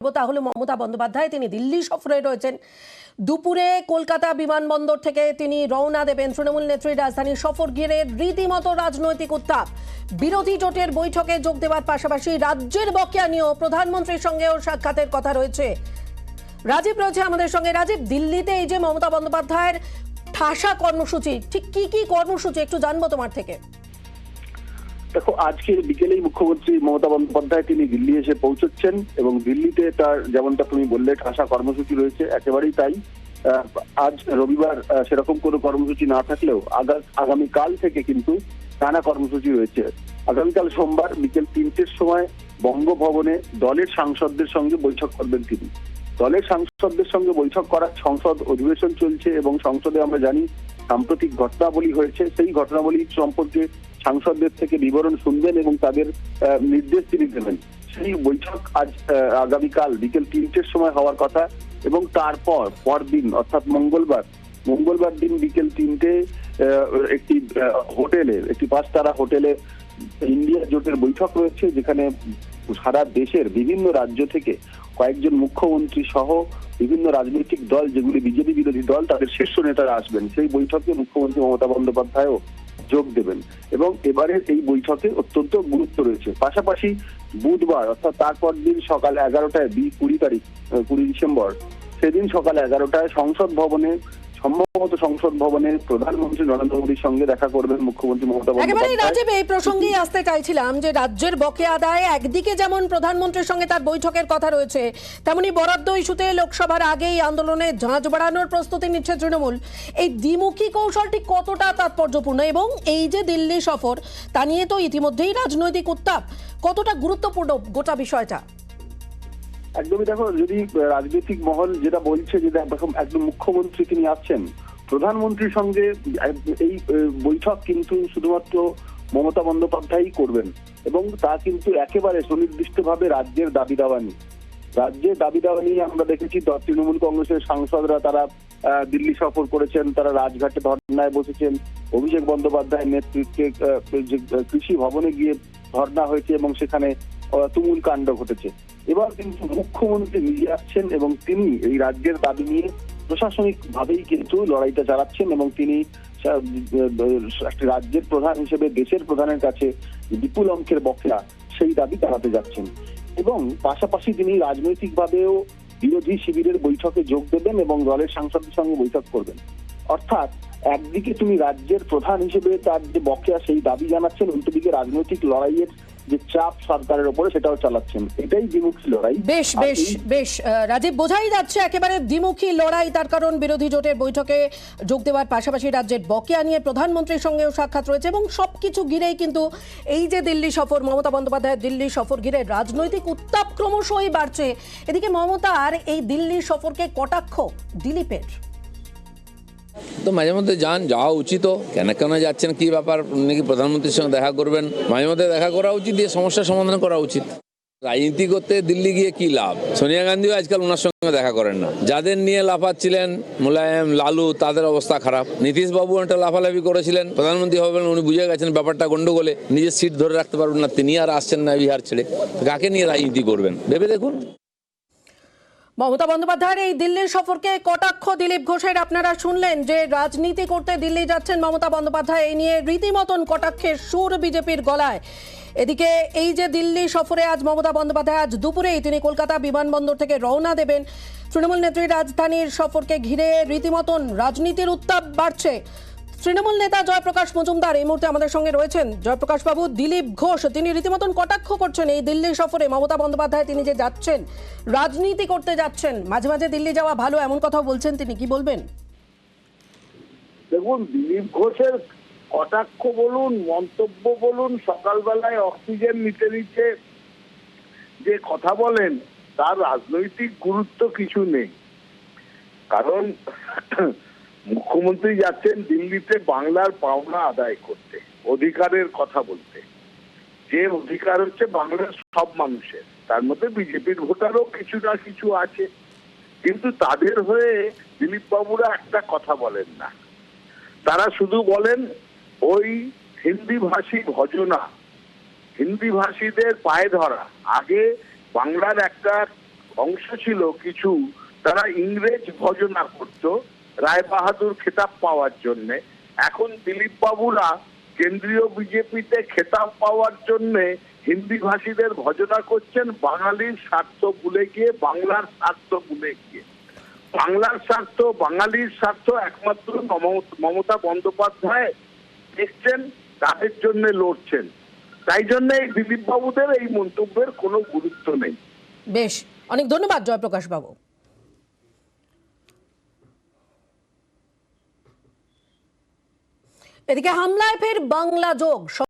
তাহলে মমতা বন্দ্যোপাধ্যায় তিনি দিল্লি সফরে রয়েছেন। দুপুরে কলকাতা বিমানবন্দর থেকে তিনি রওনা দেবেন। তৃণমূল নেত্রীর রাজধানী সফর ঘিরে রীতিমতো রাজনৈতিক উত্তাপ। বিরোধী জোটের বৈঠকে যোগ দেওয়ার পাশাপাশি রাজ্যের বকেয়া নিয়েও প্রধানমন্ত্রীর সঙ্গেও সাক্ষাতের কথা রয়েছে। রাজীব রয়েছে আমাদের সঙ্গে। রাজীব, দিল্লিতে এই যে মমতা বন্দ্যোপাধ্যায়ের ঠাসা কর্মসূচি, ঠিক কি কি কর্মসূচি একটু জানবো তোমার থেকে। দেখো, আজকে বিকেলেই মুখ্যমন্ত্রী মমতা বন্দ্যোপাধ্যায় তিনি দিল্লি এসে পৌঁছচ্ছেন এবং দিল্লিতে তার যেমনটা তুমি বললে ঠাসা কর্মসূচি রয়েছে, একেবারেই তাই। আজ রবিবার সেরকম কোনো কর্মসূচি না থাকলেও আগামীকাল থেকে কিন্তু নানা কর্মসূচি রয়েছে। আগামীকাল সোমবার বিকেল 3টের সময় বঙ্গভবনে দলের সাংসদদের সঙ্গে বৈঠক করবেন তিনি। দলের সাংসদদের সঙ্গে বৈঠক করার সংসদ অধিবেশন চলছে এবং সংসদে আমরা জানি সাম্প্রতিক ঘটনাবলী হয়েছে। সেই ঘটনাবলী সম্পর্কে সাংসদদের থেকে বিবরণ শুনবেন এবং তাদের নির্দেশ তিনি দেবেন। সেই বৈঠক আগামীকাল বিকেল 3টের সময় হওয়ার কথা এবং তারপর পরদিন অর্থাৎ মঙ্গলবার দিন বিকেল 3টে একটি হোটেলে, একটি 5 তারা হোটেলে ইন্ডিয়া জোটের বৈঠক রয়েছে, যেখানে সারা দেশের বিভিন্ন রাজ্য থেকে কয়েকজন মুখ্যমন্ত্রী সহ বিভিন্ন রাজনৈতিক দল, যেগুলি বিজেপি বিরোধী দল, তাদের শীর্ষ নেতারা আসবেন। সেই বৈঠকে মুখ্যমন্ত্রী মমতা বন্দ্যোপাধ্যায়ও যোগ দেবেন এবং এবারের এই বৈঠকে অত্যন্ত গুরুত্ব রয়েছে। পাশাপাশি বুধবার অর্থাৎ তারপর দিন সকাল 11টায় 20 ডিসেম্বর সেদিন সকাল 11টায় সম্ভবত সংসদ ভবনে প্রধানমন্ত্রী নরেন্দ্র মোদীর সঙ্গে দেখা করবেন মুখ্যমন্ত্রী মমতা বন্দ্যোপাধ্যায়। একেবারে রাজীব, এই প্রসঙ্গেই আসতে চাইছিলাম যে রাজ্যের বকেয়া আদায় একদিকে যেমন প্রধানমন্ত্রীর সঙ্গে তার বৈঠকের কথা রয়েছে, তেমনি বরাদ্দ ইস্যুতে লোকসভার আগেই আন্দোলনে ঝাঁঝ বাড়ানোর প্রস্তুতি নিচ্ছে তৃণমূল। এই দ্বিমুখী কৌশলটি কতটা তাৎপর্যপূর্ণ এবং এই যে দিল্লি সফর, তা নিয়ে তো ইতিমধ্যেই রাজনৈতিক উত্তাপ, কতটা গুরুত্বপূর্ণ গোটা বিষয়টা? একদমই। দেখো, যদি রাজনৈতিক মহল যেটা বলছে যে একদম মুখ্যমন্ত্রী তিনি আসছেন, প্রধানমন্ত্রীর সঙ্গে এই বৈঠক কিন্তু শুধুমাত্র মমতা বন্দ্যোপাধ্যায়ই করবেন এবং তা কিন্তু একেবারে সুনির্দিষ্টভাবে রাজ্যের দাবি দাওয়া নিয়ে আমরা দেখেছি তৃণমূল কংগ্রেসের সাংসদরা তারা দিল্লি সফর করেছেন, তারা রাজঘাটে ধর্নায় বসেছেন। অভিষেক বন্দ্যোপাধ্যায়ের নেতৃত্বে কৃষি ভবনে গিয়ে ধর্না হয়েছে এবং সেখানে তুমুল কাণ্ড ঘটেছে। এবার কিন্তু মুখ্যমন্ত্রী নিজে আসছেন এবং তিনি এই রাজ্যের দাবি নিয়ে প্রশাসনিক ভাবেই কিন্তু লড়াইটা চালাচ্ছেন এবং তিনি রাজ্যের প্রধান হিসেবে দেশের প্রধানের কাছে বিপুল অঙ্কের বকেয়া সেই দাবি চালাতে যাচ্ছেন এবং পাশাপাশি তিনি রাজনৈতিকভাবেও বিরোধী শিবিরের বৈঠকে যোগ দেবেন এবং দলের সাংসদদের সঙ্গে বৈঠক করবেন। অর্থাৎ একদিকে তুমি রাজ্যের প্রধান হিসেবে তার যে বকেয়া সেই দাবি জানাচ্ছেন, উল্টোদিকে রাজনৈতিক লড়াইয়ের যে চাপ সরকারের উপরে সেটাও চালাচ্ছেন। এটাই দ্বিমুখী লড়াই। বেশ রাজীব, বোঝাই যাচ্ছে একেবারে দ্বিমুখী লড়াই। তার কারণ বিরোধী জোটের বৈঠকে যোগ দেওয়ার পাশাপাশি রাজ্যের বকেয়া নিয়ে প্রধানমন্ত্রীর সঙ্গেও সাক্ষাৎ রয়েছে এবং সবকিছু ঘিরেই কিন্তু এই যে দিল্লি সফর, মমতা বন্দ্যোপাধ্যায়ের দিল্লি সফর ঘিরে রাজনৈতিক উত্তাপ ক্রমশই বাড়ছে। এদিকে মমতার এই দিল্লি সফরকে কটাক্ষ দিলীপের। তো মাঝে মধ্যে যাওয়া উচিত। কেন যাচ্ছেন, কি ব্যাপার, নাকি প্রধানমন্ত্রীর সঙ্গে দেখা করবেন? মাঝে মধ্যে দেখা করা উচিত, দিয়ে সমস্যার সমাধান করা উচিত। রাজনীতি করতে দিল্লি গিয়ে কি লাভ? সোনিয়া গান্ধীও আজকাল ওনার সঙ্গে দেখা করেন না। যাদের নিয়ে লাফাচ্ছিলেন মুলায়ম, লালু, তাদের অবস্থা খারাপ। নীতিশ বাবু একটা লাফালাফি করেছিলেন, প্রধানমন্ত্রী হবেন, উনি বুঝে গেছেন ব্যাপারটা গন্ডগোলে, নিজের সিট ধরে রাখতে পারবেন না, তিনি আর আসছেন না বিহার ছেড়ে। কাকে নিয়ে রাজনীতি করবেন ভেবে দেখুন। মমতা বন্দ্যোপাধ্যায়ের এই দিল্লির সফরকে কটাক্ষ দিলীপ ঘোষের। আপনারা শুনলেন যে রাজনীতি করতে দিল্লি যাচ্ছেন মমতা বন্দ্যোপাধ্যায়, এই নিয়ে রীতিমতন কটাক্ষের সুর বিজেপির গলায়। এদিকে এই যে দিল্লি সফরে আজ মমতা বন্দ্যোপাধ্যায় আজ দুপুরেই তিনি কলকাতা বিমানবন্দর থেকে রওনা দেবেন। তৃণমূল নেত্রীর রাজধানীর সফরকে ঘিরে রীতিমতন রাজনীতির উত্তাপ বাড়ছে। তৃণমূল নেতা জয়প্রকাশ মজুমদার এই মুহূর্তে আমাদের সঙ্গে রয়েছেন। জয়প্রকাশ বাবু, দিলীপ ঘোষ তিনি রীতিমতন কটাক্ষ করছেন এই দিল্লি সফরে মমতা বন্দ্যোপাধ্যায় তিনি যে যাচ্ছেন, রাজনীতি করতে যাচ্ছেন, মাঝে মাঝে দিল্লি যাওয়া ভালো এমন কথাও বলছেন তিনি, কি বলবেন? দেখুন, দিলীপ ঘোষের কটাক্ষ বলুন, মন্তব্য বলুন, সকালবেলায় অক্সিজেন নিতে নিতে যে কথা বলেন তার রাজনৈতিক গুরুত্ব কিছু নেই। কারণ মুখ্যমন্ত্রী যাচ্ছেন দিল্লিতে বাংলার পাওনা আদায় করতে, অধিকারের কথা বলতে। যে অধিকার হচ্ছে বাংলার সব মানুষের, তার মধ্যে বিজেপির ভোটারও কিছু না কিছু আছে, কিন্তু তাদের হয়ে দিলীপ বাবুরা একটা কথা বলেন না। তারা শুধু বলেন ওই হিন্দি ভাষী ভজনা, হিন্দি ভাষীদের পায়ে ধরা। আগে বাংলার একটা অংশ ছিল কিছু, তারা ইংরেজ ভজনা করত রায় বাহাদুর খেতাব পাওয়ার জন্যে। এখন দিলীপ বাবুরা কেন্দ্রীয় বিজেপিতে খেতাব পাওয়ার জন্যে হিন্দি ভাষীদের ভজনা করছেন, বাঙালির স্বার্থ ভুলে গিয়ে, বাংলার স্বার্থ ভুলে গিয়ে। বাংলার স্বার্থ, বাঙালির স্বার্থ একমাত্র মমতা বন্দ্যোপাধ্যায় দেখছেন, তাদের জন্য লড়ছেন। তাই জন্য এই দিলীপ বাবুদের এই মন্তব্যের কোনো গুরুত্ব নেই। বেশ, অনেক ধন্যবাদ জয়প্রকাশ বাবু। এদিকে হামলায় ফের বাংলা যোগ।